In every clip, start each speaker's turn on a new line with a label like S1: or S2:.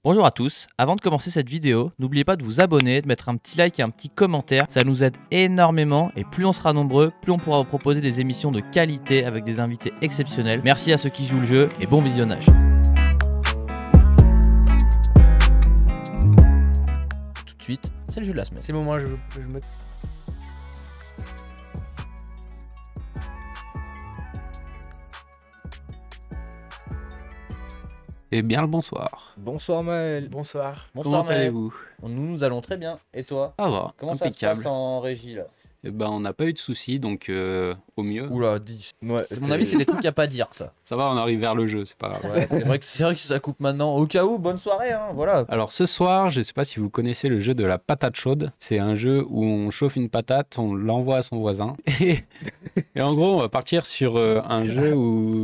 S1: Bonjour à tous, avant de commencer cette vidéo, n'oubliez pas de vous abonner, de mettre un petit like et un petit commentaire, ça nous aide énormément et plus on sera nombreux, plus on pourra vous proposer des émissions de qualité avec des invités exceptionnels. Merci à ceux qui jouent le jeu et bon visionnage. Tout de suite, c'est le jeu de la semaine.
S2: C'est le moment où je me...
S3: Eh bien le bonsoir.
S4: Bonsoir Maël.
S2: Bonsoir.
S3: Comment allez-vous?
S1: Nous allons très bien. Et toi?
S3: Ça va,
S1: Comment ça se
S3: impeccable.
S1: passe en régie là?
S3: Eh ben on n'a pas eu de soucis, donc au mieux.
S4: Oula, 10. Ouais,
S1: À mon avis, c'est des trucs qu'il n'y a pas à dire ça.
S3: Ça va, on arrive vers le jeu, c'est pas grave.
S1: Ouais, c'est vrai que ça coupe maintenant. Au cas où, bonne soirée, hein, voilà.
S3: Alors ce soir, je sais pas si vous connaissez le jeu de la patate chaude. C'est un jeu où on chauffe une patate, on l'envoie à son voisin. Et en gros, on va partir sur un jeu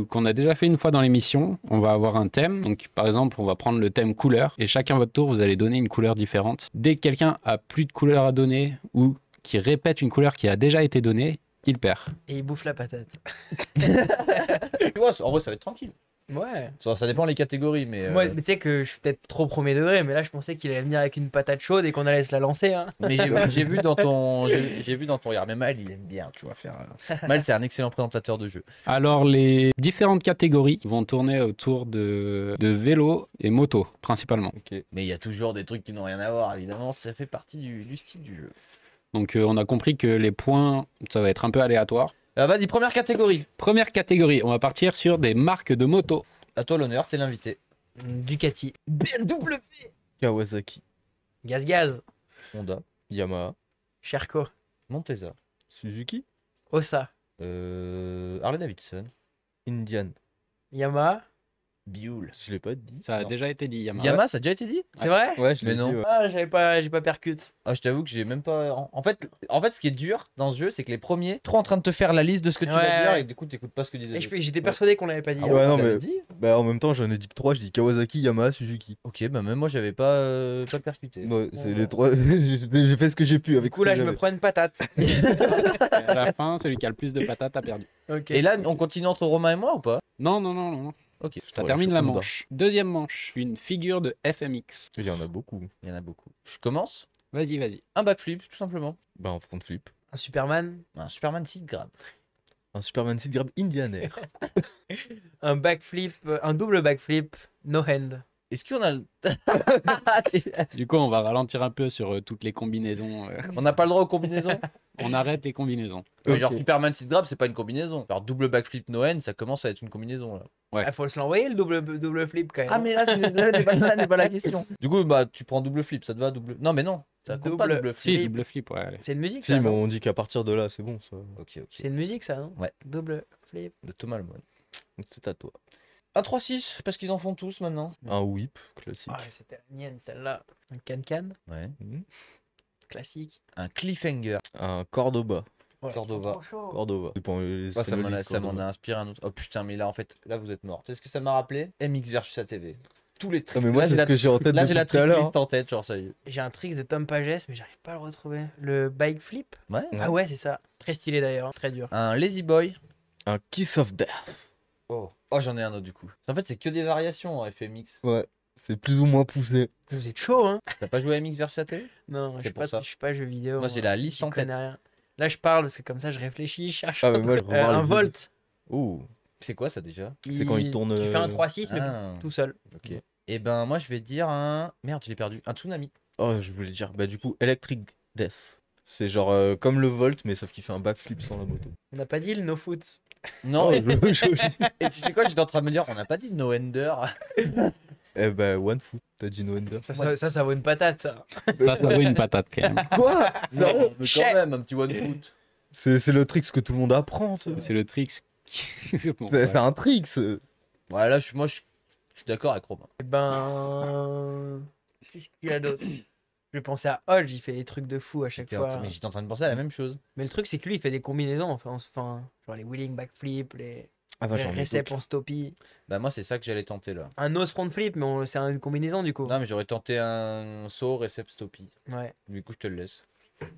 S3: qu'on a déjà fait une fois dans l'émission. On va avoir un thème. Donc par exemple, on va prendre le thème couleur. Et chacun votre tour, vous allez donner une couleur différente. Dès que quelqu'un a plus de couleurs à donner ou qui répète une couleur qui a déjà été donnée, il perd.
S2: Et il bouffe la patate.
S1: Tu vois, en vrai, ça va être tranquille.
S2: Ouais.
S1: Ça dépend les catégories, mais.
S2: Moi, mais tu sais que je suis peut-être trop premier degré, mais là je pensais qu'il allait venir avec une patate chaude et qu'on allait se la lancer. Hein.
S1: Mais j'ai vu dans ton regard. Mais Mal, il aime bien, tu vois, faire. Mal, c'est un excellent présentateur de jeu.
S3: Alors, les différentes catégories vont tourner autour de vélo et moto, principalement.
S4: Ok.
S1: Mais il y a toujours des trucs qui n'ont rien à voir, évidemment. Ça fait partie du style du jeu.
S3: Donc, on a compris que les points, ça va être un peu aléatoire.
S1: Vas-y, première catégorie.
S3: Première catégorie, on va partir sur des marques de moto.
S1: À toi l'honneur, t'es l'invité.
S2: Ducati. BMW.
S4: Kawasaki.
S2: Gaz.
S1: Honda,
S4: Yamaha.
S2: Sherco.
S1: Montesa,
S4: Suzuki.
S2: Ossa.
S1: Harley Davidson,
S4: Indian.
S2: Yamaha.
S1: Buell.
S4: Je l'ai pas dit.
S3: Ça a
S1: Non.
S3: déjà été dit, Yamaha.
S1: Yamaha, ça a déjà été dit?
S2: C'est vrai?
S4: Ouais, je
S1: Mais
S4: l'ai
S1: non.
S4: dit. Ouais.
S2: Ah, j'ai pas percute.
S1: Ah, je t'avoue que j'ai même pas. En fait, ce qui est dur dans ce jeu, c'est que les premiers, trop en train de te faire la liste de ce que tu vas
S2: Ouais.
S1: dire et du coup, t'écoutes pas ce que disait.
S2: Et
S1: l'autre.
S2: j'étais persuadé qu'on l'avait pas dit.
S1: Ah
S2: hein.
S4: ouais, non,
S1: tu l'avais
S4: mais-
S1: dit.
S4: Bah en même temps, j'en ai dit que 3. Je dis Kawasaki, Yamaha, Suzuki.
S1: Ok, bah même moi, j'avais pas percuté.
S4: Ouais, c'est
S2: Ouais.
S4: les 3. J'ai fait ce que j'ai pu
S2: Du
S4: avec
S2: coup,
S4: ce
S2: là,
S4: que
S2: je me
S4: j'avais.
S2: prends une patate.
S3: À la fin, celui qui a le plus de patates a perdu.
S2: Ok.
S1: Et là, on continue entre Romain et moi ou pas?
S3: Non, non, non, non.
S1: Ok.
S3: Ça
S4: Ouais,
S3: termine
S4: je
S3: la
S4: suis Honda.
S3: manche. Deuxième manche, une figure de FMX.
S4: Il y en a beaucoup.
S1: Il y en a beaucoup. Je commence.
S3: Vas-y, vas-y.
S1: Un backflip, tout simplement.
S4: Bah en front flip.
S2: Un Superman.
S1: Un Superman seat grab.
S4: Un Superman Seed Grab Indian Air.
S2: Un backflip. Un double backflip. No hand.
S1: Est-ce qu'on a le...
S3: Du coup, on va ralentir un peu sur toutes les combinaisons.
S1: On n'a pas le droit aux combinaisons?
S3: On arrête les combinaisons.
S1: Mais genre
S4: Ok.
S1: Superman seat grab, c'est pas une combinaison. Alors double backflip Noen, ça commence à être une combinaison là.
S3: Ouais.
S2: Ah, faut se l'envoyer le double flip quand même.
S1: Ah mais là, là n'est pas la question. Du coup, bah tu prends double flip, ça te va double. Non mais non, ça compte pas
S2: Double-
S1: double
S3: Si,
S1: flip.
S3: double flip, ouais. Allez.
S2: C'est une musique
S4: Si,
S2: ça,
S4: mais
S2: non
S4: on dit qu'à partir de là, c'est bon ça.
S1: Ok.
S2: C'est une musique ça, non
S1: Ouais.
S2: Double flip.
S1: De Thomas Lemoine.
S4: Donc c'est à toi.
S1: Un 3-6, parce qu'ils en font tous maintenant.
S4: Un whip classique.
S2: Ah, c'était la mienne celle-là. Un can-can.
S1: Ouais.
S4: Mhm.
S2: Classique.
S1: Un cliffhanger.
S4: Un Cordoba.
S2: Ouais,
S1: Cordova.
S2: ils sont trop chauds.
S4: Cordoba. Dépend, les
S1: Oh, ça m'en a,
S4: Espagnols
S1: ça
S4: disent
S1: m'en a inspiré un autre. Oh putain, mais là en fait, là vous êtes mort. Tu sais ce que ça m'a rappelé? MX versus ATV. Tous les
S4: Ah,
S1: trucs.
S4: mais moi,
S1: là,
S4: c'est ce que j'ai en tête
S1: là, j'ai
S4: depuis
S1: la
S4: tout à l'heure.
S1: tricklist en tête, genre ça y est.
S2: J'ai un trick de Tom Pages, mais j'arrive pas à le retrouver. Le bike flip.
S1: Ouais.
S4: Ouais.
S2: Ah ouais, c'est ça. Très stylé d'ailleurs. Très dur.
S1: Un lazy boy.
S4: Un Kiss of Death.
S1: Oh, j'en ai un autre du coup. En fait, c'est que des variations en FMX.
S4: Ouais, c'est plus ou moins poussé.
S2: Vous êtes chaud, hein
S1: T'as pas joué à MX versus ATV?
S2: Non,
S1: C'est pour ça.
S2: je suis pas jeu vidéo.
S1: Moi, j'ai la liste
S2: J'y
S1: en tête.
S2: connais rien. Là, je parle parce que comme ça, je réfléchis, je cherche.
S4: Ah, mais moi, je revois
S2: un
S4: les
S2: volt.
S4: Ouh,
S1: C'est quoi ça déjà?
S4: c'est quand il tourne.
S2: Tu fais un 3-6, mais
S1: Ah,
S2: tout seul.
S1: ok. Et ben, moi, je vais dire un. Merde, je l'ai perdu. Un tsunami.
S4: Oh, je voulais dire, bah du coup, Electric Death. C'est genre comme le Volt, mais sauf qu'il fait un backflip sans la moto.
S2: On n'a pas dit le no foot.
S1: Non,
S4: Oh,
S1: et,
S4: je-
S1: et tu sais quoi, j'étais en train de me dire, on n'a pas dit no ender.
S4: Eh bah, One Foot, t'as dit no ender.
S2: Ça vaut une patate, ça.
S3: Ça vaut une patate quand même.
S4: Quoi
S1: Non, mais
S2: Chef.
S1: quand même, un petit one foot.
S4: C'est le trick que tout le monde apprend. ça.
S3: C'est le trick. Bon,
S4: C'est
S3: ouais.
S4: c'est un trick.
S1: Ouais, là, je suis d'accord avec Romain.
S2: Eh ben. Qu'est-ce qu'il y a d'autre? Je vais penser à Hodge, il fait des trucs de fou à chaque fois.
S1: Mais j'étais en train de penser à la même chose.
S2: Mais le truc, c'est que lui, il fait des combinaisons. Enfin, genre les wheeling backflip, les
S4: Ah bah, j'en ai
S2: réceps
S4: d'autres.
S2: en stoppie.
S1: Bah, moi, c'est ça que j'allais tenter là.
S2: Un nose front flip, mais c'est une combinaison du coup.
S1: Non, mais j'aurais tenté un saut, récept, stoppie.
S2: Ouais,
S1: Du coup, je te le laisse.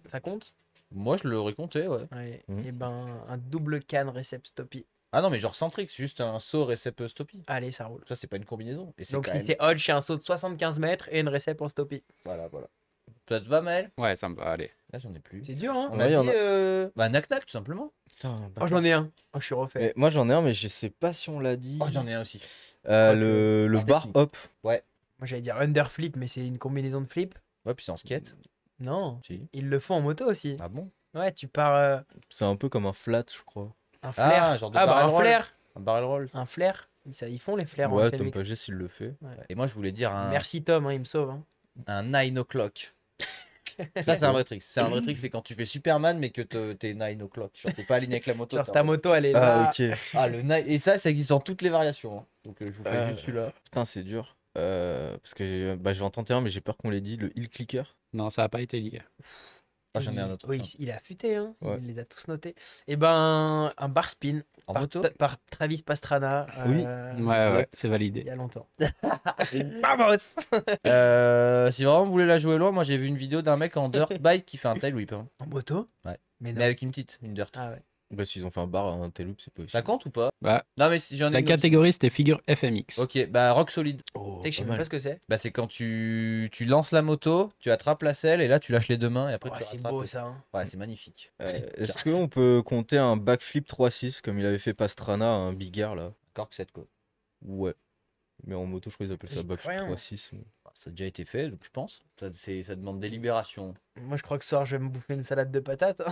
S2: ça compte?
S1: Moi, je l'aurais compté, ouais.
S2: Allez.
S4: Mhm.
S2: Et ben, un double can récept stoppie.
S1: Ah non, mais genre Centrix, juste un saut récep stoppie.
S2: Allez, ça roule.
S1: Ça, c'est pas une combinaison. Et c'est
S2: Donc
S1: quand
S2: si
S1: même...
S2: c'est Hodge, c'est un saut de 75 mètres et une récep en stoppie.
S1: Voilà, voilà. Ça te va, Maël?
S3: Ouais, ça me va, allez.
S1: Là, j'en ai plus.
S2: C'est dur, hein.
S1: On
S4: Ouais,
S1: a
S4: y en
S1: dit...
S4: a.
S1: Bah, Nac-Nac, tout simplement.
S4: Putain,
S2: Oh, j'en ai un. Oh, je suis refait.
S4: Mais moi j'en ai un, mais je sais pas si on l'a dit.
S1: Oh, j'en ai un aussi.
S4: Le
S1: En
S4: bar
S1: technique.
S4: hop.
S2: Moi, j'allais dire underflip, mais c'est une combinaison de flip.
S1: Ouais, puis c'est en skate.
S2: Non,
S1: Si.
S2: ils le font en moto aussi.
S1: Ah bon?
S2: Ouais, tu pars
S4: C'est un peu comme un flat, je crois.
S2: un flair.
S1: Ah, genre de
S2: bah
S1: barrel
S2: un
S1: roll.
S2: flair.
S1: Un barrel roll.
S2: Un flair. Ils font les flairs en
S4: Ouais,
S2: FMX.
S4: Tom Pages il le fait.
S1: Et moi, je voulais dire
S2: Merci Tom, hein, il me sauve. Hein.
S1: un 9 o'clock. Ça, c'est un vrai trick. C'est un vrai trick, c'est quand tu fais Superman, mais que t'es 9 o'clock. Genre, t'es pas aligné avec la moto.
S2: Genre
S1: t'es
S2: ta
S1: en mode-
S2: moto, elle est là.
S4: Ah, ok.
S1: Ah, le 9. Et ça existe en toutes les variations. Hein. Donc, je vous fais juste celui-là.
S4: Putain, c'est dur. Parce que je vais en tenter un, mais j'ai peur qu'on l'ait dit, le hill clicker.
S3: Non, ça a pas été dit.
S1: Ah, j'en ai un autre.
S2: Oui, il a affûté, hein.
S4: Ouais.
S2: Il les a tous notés. Et ben, un bar spin
S1: En
S2: par,
S1: moto
S2: par Travis Pastrana.
S4: Oui.
S3: Ouais, c'est
S2: Il
S3: validé.
S2: y a longtemps.
S1: Vamos. Si vraiment vous voulez la jouer loin, moi j'ai vu une vidéo d'un mec en dirt bike qui fait un tail whip. Hein.
S2: En moto.
S1: Ouais.
S2: Mais non.
S1: Mais avec une petite, une dirt.
S2: Ah ouais.
S4: Bah, s'ils ont fait un bar, un tail loop, c'est possible.
S1: Ça compte ou pas?
S3: Bah,
S1: Non, mais si j'en ai
S3: la
S1: une autre.
S3: catégorie, c'était figure FMX.
S1: Ok, bah rock solide.
S4: Oh,
S2: Tu sais que je sais
S4: pas
S2: même
S4: mal.
S2: pas ce que c'est.
S1: Bah c'est quand tu lances la moto, tu attrapes la selle et là tu lâches les deux mains et après
S2: Oh,
S1: tu
S2: c'est
S1: rattrapes.
S2: beau ça. Hein.
S1: Ouais, c'est magnifique.
S4: Est-ce qu'on peut compter un backflip 3-6 comme il avait fait Pastrana, un big air là?
S1: Encore que 7 quoi.
S4: Ouais. Mais en moto, je crois qu'ils appellent ça
S2: J'y
S4: backflip
S2: crois rien.
S4: 3-6. mais-
S1: Ça a déjà été fait, donc je pense. Ça demande délibération.
S2: Moi, je crois que ce soir, je vais me bouffer une salade de patates. hein.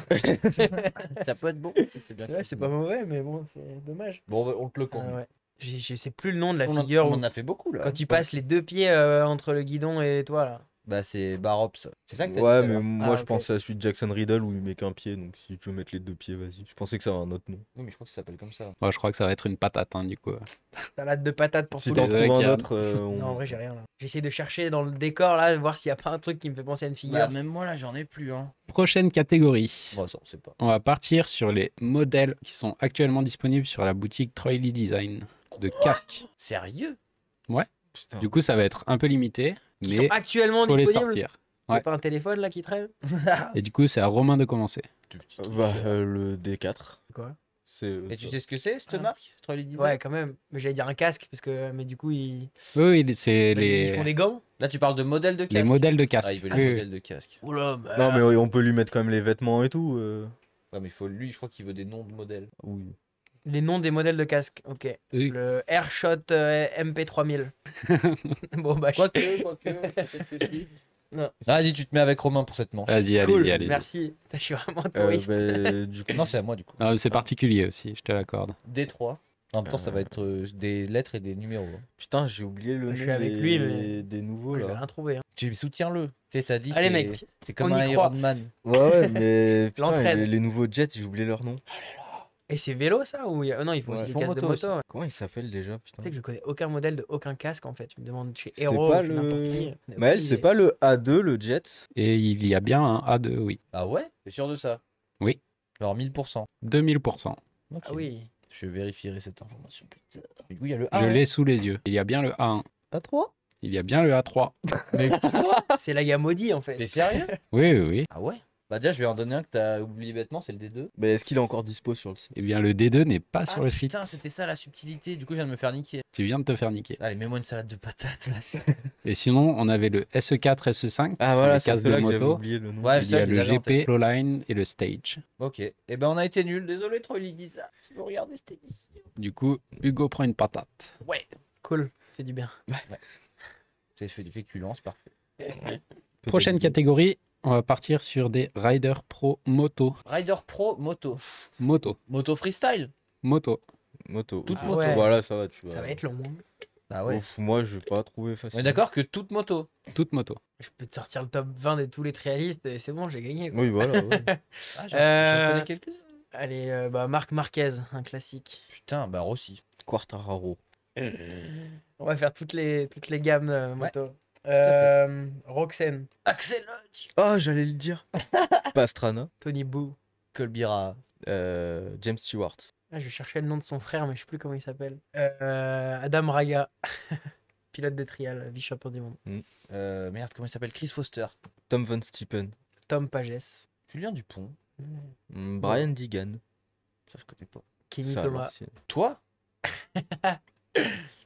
S1: Ça peut être bon. C'est bien.
S2: Ouais, c'est pas mauvais, mais bon, c'est dommage.
S1: Bon, on te le
S2: Ah
S1: compte.
S2: ouais. Je sais plus le nom de la
S1: On
S2: figure
S1: on
S2: où
S1: en a fait beaucoup là.
S2: quand tu passes les deux pieds entre le guidon et toi là.
S1: Bah c'est Barops. C'est ça que t'as
S4: Ouais,
S1: dit tout à
S4: mais
S1: l'heure.
S4: moi
S2: Ah,
S4: je
S2: ok.
S4: pensais à celui de Jackson Riddle où il met qu'un pied, donc si tu veux mettre les deux pieds, vas-y. Je pensais que ça avait un autre nom.
S1: Oui, mais je crois que ça s'appelle comme ça.
S3: Moi, je crois que ça va être une patate, hein, du coup.
S2: Salade de patates pour
S4: Si
S2: tout
S4: t'en
S2: le monde.
S3: Désolé,
S4: trouves un
S3: Kian.
S4: autre,
S2: Non, en vrai, j'ai rien là. J'essaie de chercher dans le décor là, voir s'il y a pas un truc qui me fait penser à une figure.
S1: Bah, même moi là, j'en ai plus. Hein.
S3: Prochaine catégorie.
S1: Bon, ça, on sait pas.
S3: On va partir sur les modèles qui sont actuellement disponibles sur la boutique Troily Design de casques.
S1: Sérieux?
S4: Putain.
S3: Du coup, ça va être un peu limité,
S2: Qui
S3: mais
S2: sont actuellement
S3: faut les
S2: disponibles.
S3: sortir.
S2: Y a
S3: Ouais.
S2: pas un téléphone là qui traîne.
S3: Et du coup, c'est à Romain de commencer.
S4: Le D4.
S2: Quoi?
S4: C'est.
S1: Et tu sais ce que c'est cette
S2: Ah.
S1: marque? Trolley Design.
S2: Ouais, quand même. Mais j'allais dire un casque parce que, mais du coup ils,
S3: Oui, oui, c'est
S2: ils font des gants.
S1: Là, tu parles de modèle de casque.
S3: les modèles de casques.
S1: Ah, il veut
S3: Oui,
S1: les
S3: oui.
S1: modèles de casque.
S2: Oula.
S4: Non, mais oui, on peut lui mettre quand même les vêtements et tout.
S1: Ouais, mais il faut lui, je crois qu'il veut des noms de modèles.
S4: Oui.
S2: Les noms des modèles de casques. Ok.
S3: Oui.
S2: Le Airshot MP3000. Bon bah.
S1: Quoique, peut-être que si.
S2: Non.
S1: Vas-y, tu te mets avec Romain pour cette manche.
S3: Vas-y,
S2: Cool.
S3: allez-y, allez.
S2: Merci. Je suis vraiment touriste.
S4: Du coup,
S1: Non, c'est à moi du coup.
S3: C'est particulier aussi, je te l'accorde.
S1: D3. En même temps, ça va être des lettres et des numéros. hein.
S4: putain, j'ai oublié le nom
S2: Je suis avec lui,
S4: des nouveaux
S2: Moi, je vais
S4: là.
S2: rien trouver. hein.
S1: Tu soutiens-le. Tu sais, t'as dit.
S2: Allez
S1: c'est-
S2: mec.
S1: C'est comme
S2: on y
S1: un
S2: croit.
S1: Iron Man.
S4: Ouais, ouais, mais putain,
S2: L'entraîne.
S4: les nouveaux Jets, j'ai oublié leur nom.
S2: Et c'est vélo ça ou non ils font
S4: Ouais.
S2: aussi
S1: Ils
S2: des
S1: font
S2: casques de
S1: moto
S2: moto.
S1: aussi.
S2: ouais.
S4: Comment ils s'appellent déjà, putain?
S2: Tu sais que je connais aucun modèle de aucun casque en fait. Tu me demandes chez
S4: C'est
S2: Hero,
S4: pas
S2: chez n'importe
S4: le.
S2: qui.
S4: Maël, c'est pas le A2, le Jet?
S3: Et il y a bien un A2, oui.
S1: Ah ouais? T'es sûr de ça?
S3: Oui.
S1: Alors 1000%.
S3: 2000%.
S1: Ok.
S2: Ah oui.
S1: Je vérifierai cette information plus tard. Du coup, il y a le
S3: Je
S1: A.
S3: l'ai sous les yeux. Il y a bien le A1.
S4: A3?
S3: Il y a bien le A3.
S1: Mais
S2: C'est la gamme maudit en fait.
S1: t'es sérieux?
S3: Oui, oui, oui.
S1: Ah ouais? Bah déjà, je vais en donner un que t'as oublié bêtement, c'est le D2.
S4: Mais est-ce qu'il est encore dispo sur le site?
S3: Eh bien, le D2 n'est pas sur le site.
S1: Putain, c'était ça la subtilité. Du coup, je viens de me faire niquer.
S3: Tu viens de te faire niquer.
S1: Allez, mets-moi une salade de patates là.
S3: Et sinon, on avait le SE4, SE5.
S4: Ah
S3: sur
S4: voilà,
S3: les
S4: c'est
S3: casques
S4: celui-là
S3: de
S4: que j'avais
S3: moto.
S4: oublié le nom.
S1: Ouais,
S3: Il
S1: ça,
S3: y a
S1: je
S3: le
S1: l'avais en
S3: GP,
S1: tête.
S3: Flowline et le Stage.
S1: Ok. Et ben, on a été nuls. Désolé, Troy Liguiza. Si vous regardez cette émission.
S3: Du coup, Hugo prend une patate.
S1: Ouais.
S2: Cool. Fait du bien.
S1: Ça fait du féculent, c'est parfait.
S4: Peut-être
S3: Prochaine
S4: bien.
S3: catégorie, on va partir sur des Riders Pro Moto.
S1: Rider Pro Moto.
S3: Moto.
S1: Moto freestyle.
S3: Moto.
S4: Moto.
S1: Toute
S2: Ah
S1: moto.
S2: ouais.
S4: Voilà, ça va, tu vois.
S2: Ça va être long. hein.
S1: Ah ouais.
S4: Ouf, moi, je vais pas trouver
S1: On
S4: facile.
S1: est d'accord que toute moto.
S3: Toute moto.
S2: Je peux te sortir le top 20 de tous les trialistes et c'est bon, j'ai gagné. quoi.
S4: Oui, voilà. ouais.
S1: Ah,
S2: Euh,
S1: connais quelques-uns.
S2: Allez, bah Marc Marquez, un classique.
S1: Putain, bah Rossi.
S4: Quartararo.
S2: On va faire toutes les gammes moto.
S1: à
S2: Roxane,
S1: Axel Lodge.
S4: Ah, j'allais le dire. Pastrana.
S2: Tony Boo.
S1: Colbira.
S4: James Stewart.
S2: Ah, je cherchais le nom de son frère, mais je sais plus comment il s'appelle. Adam Raga, pilote de trial, vice-champion du monde.
S1: Merde, comment il s'appelle? Chris Foster.
S4: Tom Van Steppen.
S2: Tom Pages.
S1: Julien Dupont.
S4: Brian Deegan.
S1: Ça, je connais pas.
S2: Kenny
S4: Ça,
S2: Thomas.
S4: merci.
S5: Toi?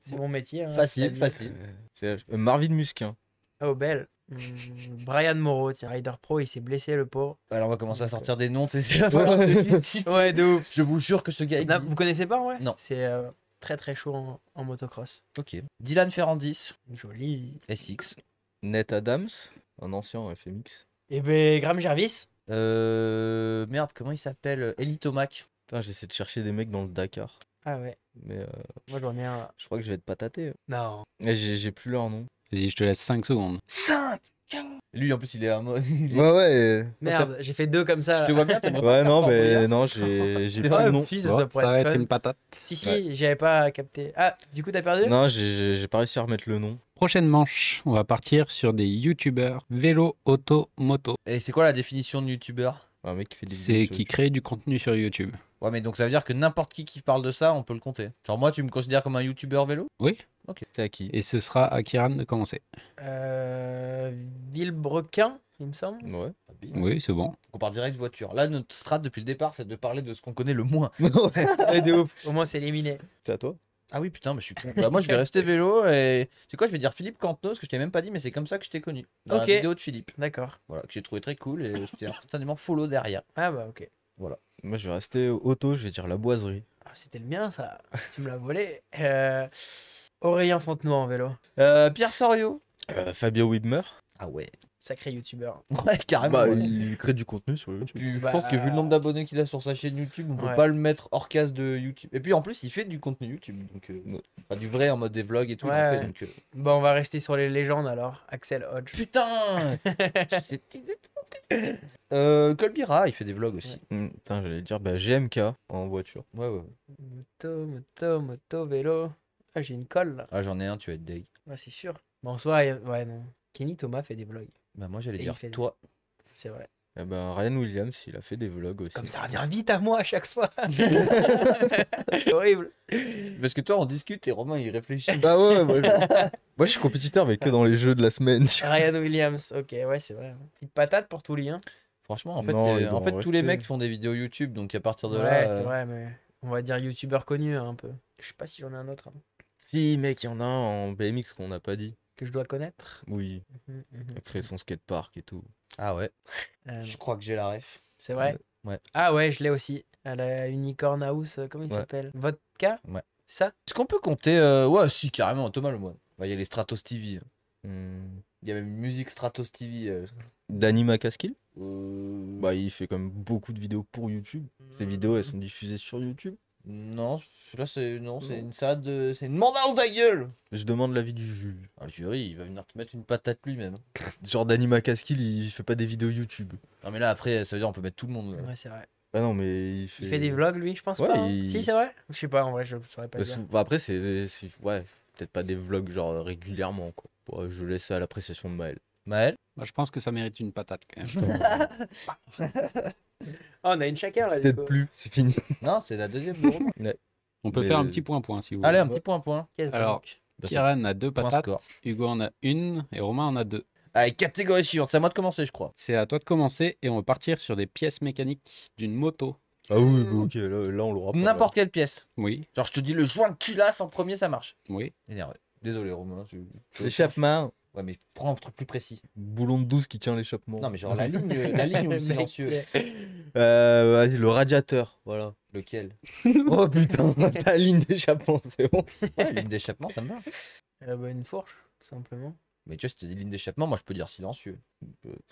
S2: C'est mon métier. hein,
S5: Facile,
S2: c'est-à-dire.
S5: facile.
S4: Marvin Musquin.
S2: Oh, belle. Brian Moreau, tiens, Rider Pro, il s'est blessé, le pauvre.
S5: Alors on va commencer à sortir des noms, tu sais, c'est la fin.
S2: Ouais, de ouf.
S5: Je vous jure que ce gars
S2: Non,
S5: existe.
S2: vous connaissez pas, ouais?
S5: Non.
S2: C'est très très chaud en motocross.
S5: Ok. Dylan Ferrandis,
S2: Joli.
S5: SX.
S4: Ned Adams, un ancien en FMX.
S2: Et ben, Graham Jarvis.
S5: Merde, comment il s'appelle? Eli Tomac.
S4: Putain, j'essaie de chercher des mecs dans le Dakar.
S2: Ah ouais,
S4: Mais
S2: moi j'en ai un.
S4: je crois que je vais être pataté.
S2: Non.
S4: Et j'ai plus leur nom.
S3: Vas-y, je te laisse 5 secondes.
S5: 5. Lui en plus il est à mode.
S4: Ouais, ouais.
S2: Merde, j'ai fait 2 comme ça.
S5: Je te vois bien, t'aimerais pas
S4: Ouais,
S5: faire
S4: non,
S5: Fort
S4: mais
S5: Boyard
S4: non, j'ai
S5: C'est
S4: plus
S5: vrai,
S4: le nom.
S2: Si, ça
S3: Bon,
S2: doit
S3: ça va
S2: être
S3: être
S2: fun.
S3: une patate.
S2: Si, j'avais pas capté. Ah, du coup, t'as perdu?
S4: Non, j'ai pas réussi à remettre le nom.
S3: Prochaine manche, on va partir sur des youtubeurs vélo, auto, moto.
S5: Et c'est quoi la définition de youtubeur?
S4: Un mec qui fait des
S3: C'est
S4: vidéos
S3: qui
S4: sur
S3: crée du contenu sur YouTube.
S5: Ouais, mais donc ça veut dire que n'importe qui parle de ça, on peut le compter. Genre moi, tu me considères comme un youtubeur vélo?
S3: Oui.
S4: T'es à qui?
S3: Et ce sera à Kiran de commencer.
S2: Villebrequin, il me semble.
S4: Ouais.
S3: Oui, c'est bon.
S5: On part direct voiture. Là, notre strat depuis le départ, c'est de parler de ce qu'on connaît le moins.
S2: Ouais, de ouf. Au moins, c'est éliminé.
S4: C'est à toi?
S5: Ah oui, putain, mais je suis con. Bah, moi, je vais rester vélo et. C'est quoi, je vais dire Philippe Cantenot, parce que je t'ai même pas dit, mais c'est comme ça que je t'ai connu. Dans
S2: Ok.
S5: la vidéo de Philippe.
S2: D'accord.
S5: Voilà, que j'ai trouvé très cool et j'étais instantanément follow derrière.
S2: Ah bah, ok.
S4: Moi, je vais rester auto, je vais dire la boiserie.
S2: Ah, c'était le mien, ça. Tu me l'as volé. Aurélien Fontenoy en vélo.
S5: Pierre Sorio.
S4: Fabio Widmer.
S5: Ah ouais.
S2: Sacré youtubeur.
S5: Ouais, carrément.
S4: Bah,
S5: ouais.
S4: il crée du contenu sur YouTube.
S5: Puis,
S2: Bah,
S5: je pense que vu le nombre d'abonnés qu'il a sur sa chaîne YouTube, on peut
S2: ouais.
S5: pas le mettre hors case de YouTube. Et puis en plus, il fait du contenu YouTube, donc pas du vrai en mode des vlogs et tout. il en
S2: Ouais,
S5: fait,
S2: ouais.
S5: donc,
S2: Bon, on va rester sur les légendes alors. Axel Hodge.
S5: Putain C'est exactement ce que je voulais dire. Colbira, il fait des vlogs aussi.
S4: Putain, j'allais dire bah, GMK en voiture.
S5: Ouais, ouais.
S2: Moto, vélo. Ah, j'ai une colle là.
S5: Ah, j'en ai un, tu vas être deg.
S2: Ouais, c'est sûr. Bon, en soi, ouais, non. Kenny Thomas fait des vlogs.
S5: Bah, moi, j'allais
S2: Et
S5: dire
S2: il fait des-
S5: toi.
S2: C'est vrai.
S4: Eh ben, Ryan Williams, il a fait des vlogs aussi.
S2: Comme ça revient vite à moi à chaque fois. C'est horrible.
S5: Parce que toi, on discute et Romain, il réfléchit.
S4: Bah ouais, moi je suis compétiteur, mais que dans les jeux de la semaine. tu vois.
S2: Ryan Williams, ok, ouais, c'est vrai. Petite patate pour tous les liens.
S5: Franchement, en fait,
S4: Non, ils
S5: en
S4: doivent
S5: fait
S4: en
S5: tous les
S4: rester.
S5: mecs font des vidéos YouTube, donc à partir de
S2: Ouais,
S5: là.
S2: c'est vrai, mais on va dire youtubeur connu un peu. Je sais pas si j'en ai un autre hein,
S4: Si, mec, il y en a un en BMX qu'on n'a pas dit.
S2: que je dois connaître.
S4: Oui, il a créé son skatepark et tout.
S5: Ah ouais,
S2: Non.
S5: je crois que j'ai la ref.
S2: C'est vrai?
S5: Ouais.
S2: Ah ouais, je l'ai aussi. À la Unicorn House, comment il
S4: Ouais.
S2: s'appelle? Vodka?
S5: Ouais.
S2: Ça?
S5: Est-ce qu'on peut compter Ouais, si, carrément, Thomas Lemoine. Bah, il y a les Stratos TV.
S4: Hmm.
S5: Il y a même une musique Stratos TV.
S4: Danny McCaskill,
S5: Euh,
S4: bah il fait quand même beaucoup de vidéos pour YouTube. Ces vidéos, elles sont diffusées sur YouTube.
S5: Non, là c'est non, c'est une salade de. C'est une mandale ta gueule.
S4: Je demande l'avis du juge.
S5: Ah, le jury, il va venir te mettre une patate lui-même.
S4: Genre Danny McCaskill, il fait pas des vidéos YouTube.
S5: Non mais là après, ça veut dire on peut mettre tout le monde.
S2: Ouais, c'est vrai.
S4: Bah non, mais il fait.
S2: Il fait des vlogs, lui, je pense
S4: Ouais,
S2: pas. hein.
S4: il-
S2: Si, c'est vrai? Je sais pas, en vrai, je saurais pas
S4: Bah,
S2: dire.
S4: bah, après, ouais, peut-être pas des vlogs genre régulièrement quoi. Bon, je laisse ça à l'appréciation de Maël.
S5: Maël.
S3: Moi, je pense que ça mérite une patate quand même.
S2: Oh, on a une chacun là. du
S4: Peut-être
S2: coup.
S4: plus, c'est fini.
S5: Non, c'est la deuxième de Romain.
S3: On peut
S4: Mais-
S3: faire un petit point-point si vous voulez.
S5: Allez, un petit point.
S2: Qu'est-ce
S3: Alors,
S2: donc
S5: Bah,
S3: Kiran a 2
S5: Point
S3: patates,
S5: score.
S3: Hugo en a 1 et Romain en a 2.
S5: Allez, catégorie suivante, c'est à moi de commencer, je crois.
S3: C'est à toi de commencer et on va partir sur des pièces mécaniques d'une moto.
S4: Ah oui, bah, ok, là on l'aura pas.
S5: N'importe quelle pièce.
S3: Oui,
S5: Genre, je te dis le joint de culasse en premier, ça marche.
S3: oui.
S5: Énervé. Désolé, Romain.
S4: L'échappement.
S5: Ouais, mais prends un truc plus précis.
S4: Boulon de 12 qui tient l'échappement.
S5: Non, mais genre la ligne ou le
S2: Le mec,
S5: silencieux.
S4: Vas-y, le radiateur, voilà.
S5: Lequel?
S4: Oh putain, la ligne d'échappement, c'est bon.
S5: Ouais, ligne d'échappement, ça me va.
S2: bah, une fourche, tout simplement.
S5: Mais tu vois, si t'as des lignes d'échappement, moi je peux dire silencieux.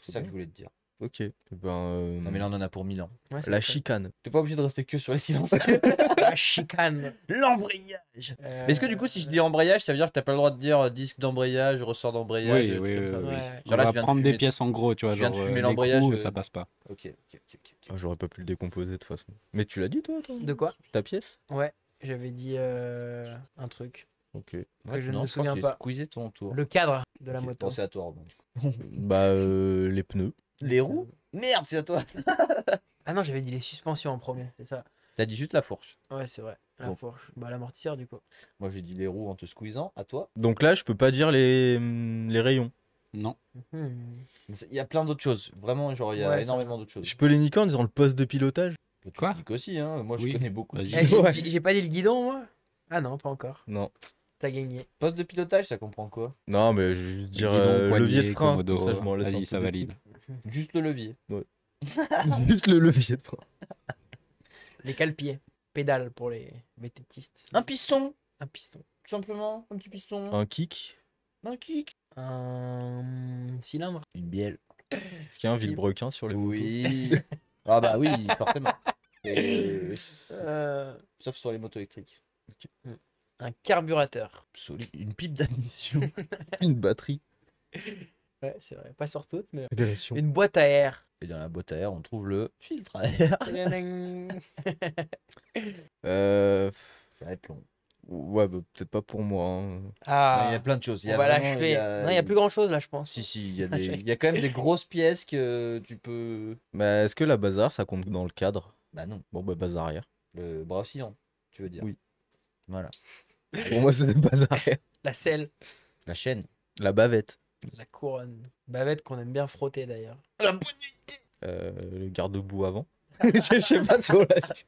S5: C'est ça que je voulais te dire.
S4: Ok.
S5: Non, mais là on en a pour 1000 ans.
S2: Ouais, c'est
S4: la
S2: vrai.
S4: chicane.
S5: T'es pas obligé de rester que sur les silencieux.
S2: La chicane.
S5: L'embrayage. Mais est-ce que du coup, si je dis embrayage, ça veut dire que t'as pas le droit de dire disque d'embrayage, ressort d'embrayage,
S3: Oui,
S5: des trucs
S3: oui,
S5: comme ça.
S3: oui,
S2: Ouais.
S3: On
S5: Genre là,
S3: va
S5: je viens de
S3: prendre des
S5: fumer-
S3: pièces en gros, tu vois.
S5: je viens de
S3: genre,
S5: fumer
S3: les
S5: l'embrayage,
S3: coups, ça passe pas.
S5: Ok.
S4: Ah, j'aurais pas pu le décomposer de toute façon. Mais tu l'as dit toi,
S2: De quoi?
S4: ta pièce?
S2: Ouais, j'avais dit un truc.
S4: Ok.
S2: Que je ne me
S5: je crois
S2: souviens
S5: que
S2: pas.
S5: j'ai squeezé ton tour.
S2: Le cadre de la
S5: Ok,
S2: moto.
S5: bon, c'est à toi, Romain, du coup.
S4: Bah les pneus.
S5: Les roues? Merde, c'est à toi.
S2: Ah non, j'avais dit les suspensions en premier, c'est ça.
S5: T'as dit juste la fourche.
S2: Ouais, c'est vrai. La
S5: Bon.
S2: fourche. Bah, l'amortisseur, du coup.
S5: Moi j'ai dit les roues en te squeezant. À toi.
S4: Donc là, je peux pas dire les rayons.
S3: Non.
S2: Hmm.
S5: Il y a plein d'autres choses. Vraiment, genre, il y a
S2: Ouais, ça
S5: énormément d'autres choses.
S4: Je peux les niquer en disant le poste de pilotage.
S5: Tu
S3: Quoi
S5: cliques aussi, hein. Moi, je
S3: Oui.
S5: connais beaucoup.
S3: Vas-y.
S2: Eh,
S4: Ouais.
S2: j'ai pas dit le guidon, moi? Ah non, pas encore.
S4: Non.
S2: T'as gagné.
S5: Poste de pilotage, ça comprend quoi?
S4: Non, mais je veux dire
S3: Guidon, poignet,
S4: levier de frein.
S3: commodo.
S4: Comme ça, je m'en laisse un
S3: Vas-y,
S4: peu
S3: ça
S4: des
S3: valide.
S5: Juste le levier.
S4: trucs. Juste le levier de frein.
S2: Les cale-pieds. Pédales pour les vététistes.
S5: Un piston,
S2: Un piston.
S5: tout simplement. Un petit piston.
S4: Un kick.
S5: Un kick.
S2: Un cylindre.
S5: Une bielle.
S4: Est-ce qu'il y a un vilebrequin sur les motos?
S5: Oui. Ah bah oui, forcément. C'est-
S2: Euh,
S5: Sauf sur les motos électriques.
S2: un carburateur.
S5: Solide. Une pipe d'admission.
S4: Une batterie.
S2: Ouais, c'est vrai. Pas sur toutes, mais.
S4: Révélation.
S2: Une boîte à air.
S5: Et dans la boîte à air, on trouve le filtre à air. Ça va être long.
S4: Ouais, bah, peut-être pas pour moi. Hein.
S2: Ah,
S5: Il y a plein de choses. Il y
S2: on
S5: a
S2: va
S5: vraiment-
S2: l'achever. Non, il n'y a plus grand chose là, je pense.
S5: Si, si, il y a il y a quand même des grosses pièces que tu peux.
S4: Mais est-ce que la bazar, ça compte dans le cadre?
S5: Bah non,
S4: Bon, bah, bazar arrière.
S5: le bras oscillant, tu veux dire.
S4: Oui.
S5: Voilà.
S4: Pour moi, c'est le bazar arrière.
S2: La selle.
S5: La chaîne.
S4: La bavette.
S2: La couronne. Bavette qu'on aime bien frotter d'ailleurs.
S4: Le garde-boue avant. Je sais pas trop là-dessus.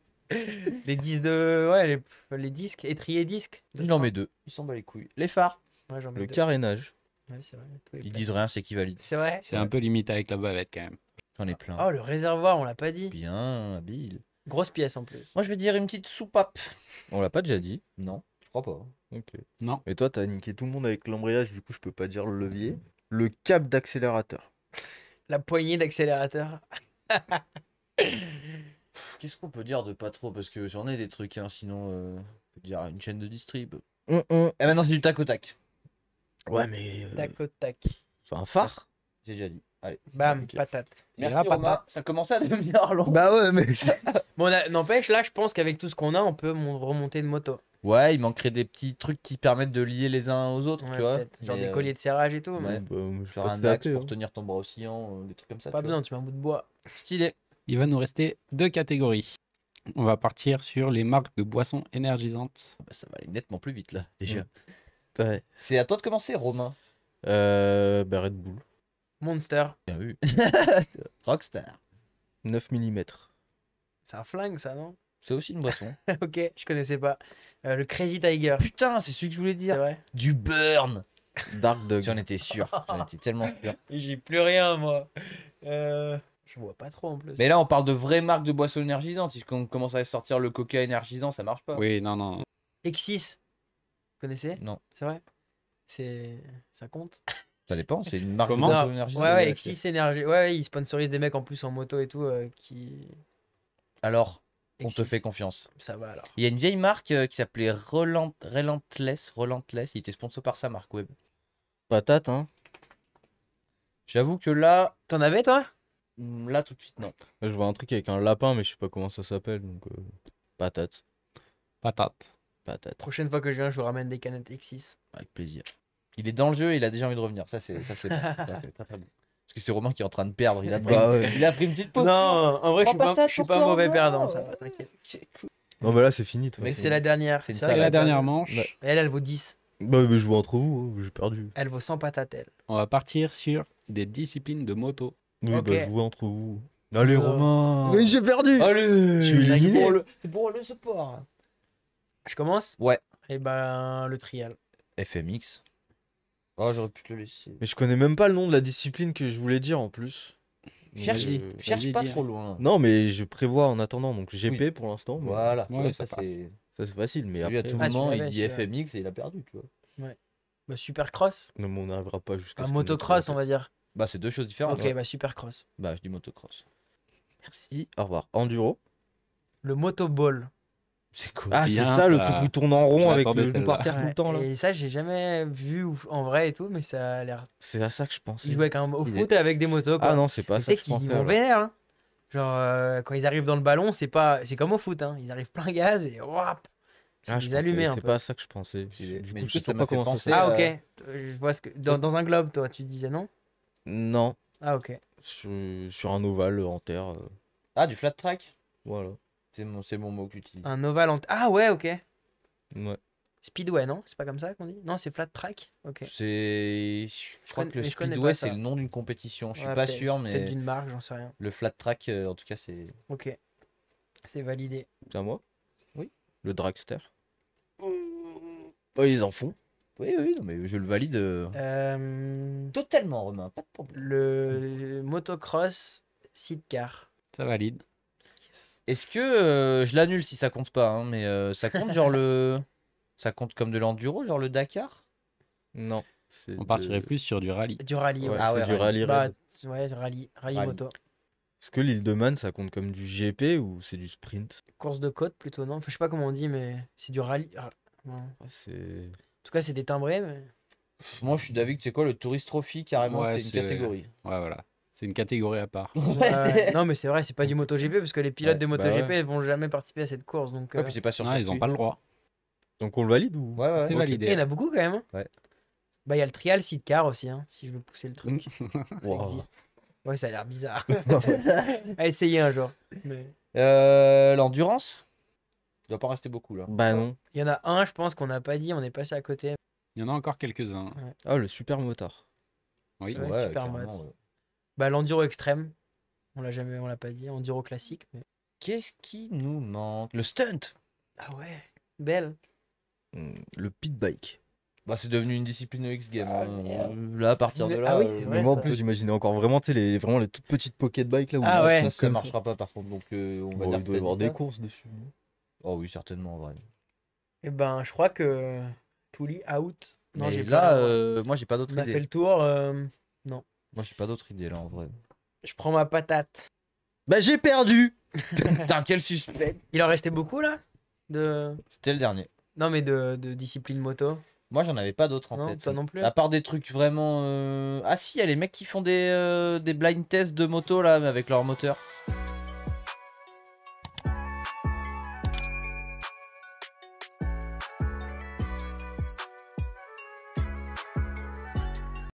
S2: Les disques de. Ouais, les disques. Étrier disques.
S5: Il en met deux. Il s'en bat les couilles. Les phares.
S2: Ouais, j'en mets
S4: Le
S2: deux.
S4: carénage.
S2: Ouais, c'est vrai. tous les
S5: Ils
S2: plats.
S5: disent rien, c'est qui valide.
S2: C'est vrai.
S3: C'est un peu limite avec la bavette quand même.
S5: J'en ai plein.
S2: Oh, le réservoir, on l'a pas dit.
S5: Bien, habile.
S2: Grosse pièce en plus.
S5: Moi, je vais dire une petite soupape.
S4: On l'a pas déjà dit.
S5: Non, je crois pas.
S4: Ok.
S3: Non.
S4: Et toi, t'as niqué tout le monde avec l'embrayage, du coup, je peux pas dire le levier. Le câble d'accélérateur.
S2: La poignée d'accélérateur.
S5: Qu'est-ce qu'on peut dire de pas trop? Parce que j'en ai des trucs, hein, sinon, on peut dire une chaîne de distrib. Et maintenant, c'est du tac au tac.
S4: Ouais, mais.
S2: Tac au tac.
S4: C'est un phare.
S5: J'ai déjà dit. Allez.
S2: Bam,
S4: Ok.
S2: patate.
S3: Et là,
S5: Merci, Romain.
S3: patate.
S5: Ça commençait à devenir long.
S4: Bah ouais, mais.
S2: Bon, n'empêche, là, je pense qu'avec tout ce qu'on a, on peut remonter de moto.
S5: Ouais, il manquerait des petits trucs qui permettent de lier les uns aux autres,
S2: Ouais,
S5: tu vois.
S2: peut-être. Genre
S5: Mais,
S2: des colliers de serrage et tout.
S5: ouais.
S2: Mais
S4: Bah, moi, j'ai
S5: Genre
S4: pas
S5: un
S4: de
S5: axe
S4: CAP,
S5: pour
S4: hein.
S5: tenir ton bras oscillant, des trucs comme ça.
S2: pas
S5: tu vois.
S2: besoin, tu mets un bout de bois.
S5: Stylé.
S3: Il va nous rester 2 catégories. On va partir sur les marques de boissons énergisantes.
S5: Bah, ça va aller nettement plus vite là, déjà.
S4: Ouais.
S5: C'est à toi de commencer, Romain.
S4: Bah, Red Bull.
S2: Monster.
S5: Bien vu. Rockstar.
S4: 9 mm.
S2: C'est un flingue, ça, non?
S5: C'est aussi une boisson.
S2: Ok, je connaissais pas. Le Crazy Tiger.
S5: Putain, c'est celui que je voulais
S2: C'est
S5: dire.
S2: vrai.
S5: Du burn.
S4: Dark Dog.
S5: J'en étais sûr. J'en étais tellement sûr.
S2: Et j'ai plus rien, moi. Je vois pas trop en plus.
S5: Mais là, on parle de vraies marques de boissons énergisantes. Si on commence à sortir le coca énergisant, ça marche pas.
S3: Oui, non, non.
S2: X6. Vous connaissez?
S5: Non.
S2: C'est vrai? Ça compte?
S5: Ça dépend. C'est une marque
S3: Comment
S5: de
S2: Non.
S5: boisson énergisante.
S2: Ouais, ouais, X6 Énergie. Ouais, ils sponsorisent des mecs en plus en moto et tout qui.
S5: Alors, on te
S2: X6.
S5: fait confiance.
S2: Ça va alors.
S5: Il y a une vieille marque qui s'appelait Relentless. Il était sponsor par sa marque web.
S4: Patate, hein.
S5: J'avoue que là,
S2: T'en avais toi?
S5: là tout de suite, non.
S4: Là, je vois un truc avec un lapin, mais je sais pas comment ça s'appelle. Donc, patate.
S3: Patate.
S4: Patate.
S2: Prochaine fois que je viens, je vous ramène des canettes X6.
S5: Avec plaisir. Il est dans le jeu et il a déjà envie de revenir. Ça, c'est bon. Ça, c'est très très bon. Parce que c'est Romain qui est en train de perdre. Il a pris,
S4: Bah ouais.
S5: il a pris une petite pause.
S2: Non, en vrai,
S5: Prends
S2: je suis
S5: patate
S2: suis
S5: pour
S2: pas
S5: toi,
S2: mauvais
S5: non.
S2: perdant, ça va, t'inquiète.
S4: Non, bah là, c'est fini. Toi.
S5: Mais
S2: C'est la dernière.
S5: c'est une
S2: vrai
S3: C'est
S5: salade.
S3: la
S2: qu'elle a
S3: dernière
S2: perdu.
S3: manche.
S4: Ouais.
S2: Elle vaut 10.
S4: Bah, mais je joue entre vous, hein, j'ai perdu.
S2: Elle vaut 100 patates, elle.
S3: On va partir sur des disciplines de moto.
S4: Oui,
S2: Ok.
S4: bah, jouez entre vous.
S5: Allez, Romain.
S4: Mais j'ai perdu!
S5: Allez.
S4: Je suis éliminé.
S5: C'est pour le support.
S2: Je commence?
S5: Ouais.
S2: Et ben, le trial.
S5: FMX. Oh, j'aurais pu te le laisser.
S4: Mais je connais même pas le nom de la discipline que je voulais dire en plus.
S5: Cherche,
S4: Donc,
S5: cherche
S3: vas-y,
S5: pas
S3: dis.
S5: trop loin.
S4: Non, mais je prévois en attendant. Donc GP
S5: Oui.
S4: pour l'instant. mais
S5: Voilà.
S3: Ouais,
S5: ça,
S3: ça passe.
S5: c'est.
S4: Ça, c'est facile. Mais
S5: Lui, à
S4: après,
S5: tout
S2: Ah, tu
S5: moment, il
S2: l'avais,
S5: dit
S2: celui-là.
S5: FMX et il a perdu, tu vois.
S2: Bah, supercross.
S4: non, mais on n'arrivera pas jusqu'à
S2: Un
S4: ce qu'on ait
S2: motocross,
S4: trouvé,
S2: on
S4: en
S2: va dire.
S5: Bah, c'est deux choses différentes.
S2: Ok, bah, supercross.
S5: Bah, je dis motocross.
S4: fait. Merci. Au revoir. Enduro.
S2: Le motoball.
S5: C'est quoi?
S4: Ah, c'est
S3: Bien,
S4: ça, le
S3: ça.
S4: truc où tourne en
S3: Je
S4: rond avec
S3: l'attendais,
S4: le genou par
S3: celle-là.
S4: terre tout le temps là.
S2: Et ça, j'ai jamais vu en vrai et tout, mais ça a l'air.
S4: C'est à ça que je pensais.
S2: Ils jouent avec au
S5: Stylé.
S2: foot et avec des motos. Quoi.
S4: Ah non, c'est pas
S2: Tu
S4: ça
S2: sais
S4: que je
S2: qu'ils
S4: pensais.
S2: vont
S4: alors.
S2: vénère. Hein. Genre, quand ils arrivent dans le ballon, c'est comme au foot. Hein. Ils arrivent plein gaz et wap,
S4: Ah, je
S2: ils
S4: pensais-
S2: allumaient un
S4: c'est
S2: peu.
S4: pas ça que je pensais.
S5: Stylé.
S4: Du
S5: Mais
S4: coup,
S5: du
S4: je
S5: coup,
S4: sais
S5: ça
S4: pas
S5: m'a fait
S4: comment ça
S5: penser
S2: Ah,
S4: s'appelle.
S2: ok. Je vois ce que. Dans un globe, toi, tu disais non?
S4: Non,
S2: Ah, ok.
S4: sur un ovale en terre.
S5: Ah, du flat track?
S4: Voilà.
S5: C'est mon mot que j'utilise.
S2: Un ovale en. Ah, ouais, ok.
S4: Ouais.
S2: Speedway, non? C'est pas comme ça qu'on dit? Non, c'est flat track? Ok.
S5: Je crois
S2: connais-
S5: que le
S2: mais je connais
S5: speedway,
S2: pas ça.
S5: c'est le nom d'une compétition. Je suis
S2: Ouais,
S5: pas
S2: peut-être-
S5: sûr,
S2: Peut-être
S5: mais
S2: d'une marque, j'en sais rien.
S5: le flat track, en tout cas, c'est.
S2: Ok. C'est validé.
S4: C'est à moi?
S5: Oui.
S4: Le dragster. Oh, ils en font.
S5: Oui, oui, non, mais je le valide totalement, Romain, pas de problème.
S2: Le motocross sidecar.
S3: Ça valide.
S5: Est-ce que je l'annule si ça compte pas, hein, mais ça compte genre le. Ça compte comme de l'enduro, genre le Dakar?
S4: Non.
S3: On partirait plus sur du rallye.
S2: Du rallye, ouais.
S5: Ah
S4: c'est
S5: ouais,
S4: du rallye
S2: Bah,
S4: raid.
S2: ouais, rallye
S5: Rallye.
S2: moto.
S4: Est-ce que l'île de Man, ça compte comme du GP ou c'est du sprint?
S2: Course de côte plutôt, non? Enfin, je sais pas comment on dit, mais c'est du rallye. Non. En
S4: Ouais, c'est...
S2: tout cas, c'est des timbrés, mais.
S5: Moi, je suis d'avis que c'est quoi le Tourist Trophy, carrément,
S3: Ouais,
S5: c'est une
S3: c'est-
S5: catégorie.
S3: Ouais, voilà. C'est une catégorie à part.
S2: Ouais. Non, mais c'est vrai, c'est pas du MotoGP parce que les pilotes
S5: Ouais,
S2: de
S4: bah
S2: MotoGP
S4: ouais.
S2: vont jamais participer à cette course. Donc,
S5: Ouais, puis c'est pas sur
S3: Non, ils ont
S5: circuit.
S3: pas le droit.
S4: Donc on le valide ou?
S5: Ouais, ouais.
S3: C'est
S4: Ok.
S3: validé.
S2: il y en a beaucoup quand même. Hein.
S5: Ouais.
S2: Bah, il y a le trial sidecar aussi, hein, si je veux pousser le truc. Ça
S4: Wow.
S2: existe. Ouais, ça a l'air bizarre. À essayer un jour. Mais...
S5: L'endurance? Il doit pas rester beaucoup là.
S4: Bah non.
S2: Il y en a un, je pense, qu'on n'a pas dit, on est passé à côté.
S3: Il y en a encore quelques-uns.
S4: Ah, le super motard.
S3: Oui.
S2: Ouais, super
S5: carrément,
S2: mode. Bah, l'enduro extrême. On l'a pas dit. Enduro classique. Mais...
S5: Qu'est-ce qui nous manque? Le stunt?
S2: Ah ouais, belle.
S4: Le pit bike.
S5: Bah, c'est devenu une discipline X Games. Là, à partir de là.
S2: Ah oui, c'est vrai.
S4: Mais moi en
S2: ça.
S4: plus j'imaginais encore vraiment, tu sais, vraiment les toutes petites pocket bikes là où
S2: Ah ouais.
S5: Ça marchera pas par contre, donc on va
S4: Bon,
S5: dire
S4: il
S5: que
S4: doit y
S5: t'as
S4: avoir
S5: dit
S4: des
S5: ça.
S4: courses dessus.
S5: Oh oui, certainement en vrai.
S2: Et ben, je crois que Touli out. Non,
S5: Mais
S2: j'ai
S5: là,
S2: pas.
S5: moi j'ai pas d'autre
S2: On a fait
S5: idée.
S2: le tour.
S5: Moi j'ai pas d'autre idée là en vrai.
S2: Je prends ma patate.
S4: Bah j'ai perdu.
S5: Putain, quel suspect!
S2: Il en restait beaucoup là
S5: C'était le dernier.
S2: Non, mais de discipline moto.
S5: Moi j'en avais pas d'autres en
S2: Non,
S5: tête.
S2: toi non plus.
S5: À part des trucs vraiment. Ah si, il y a les mecs qui font des blind tests de moto là, mais avec leur moteur.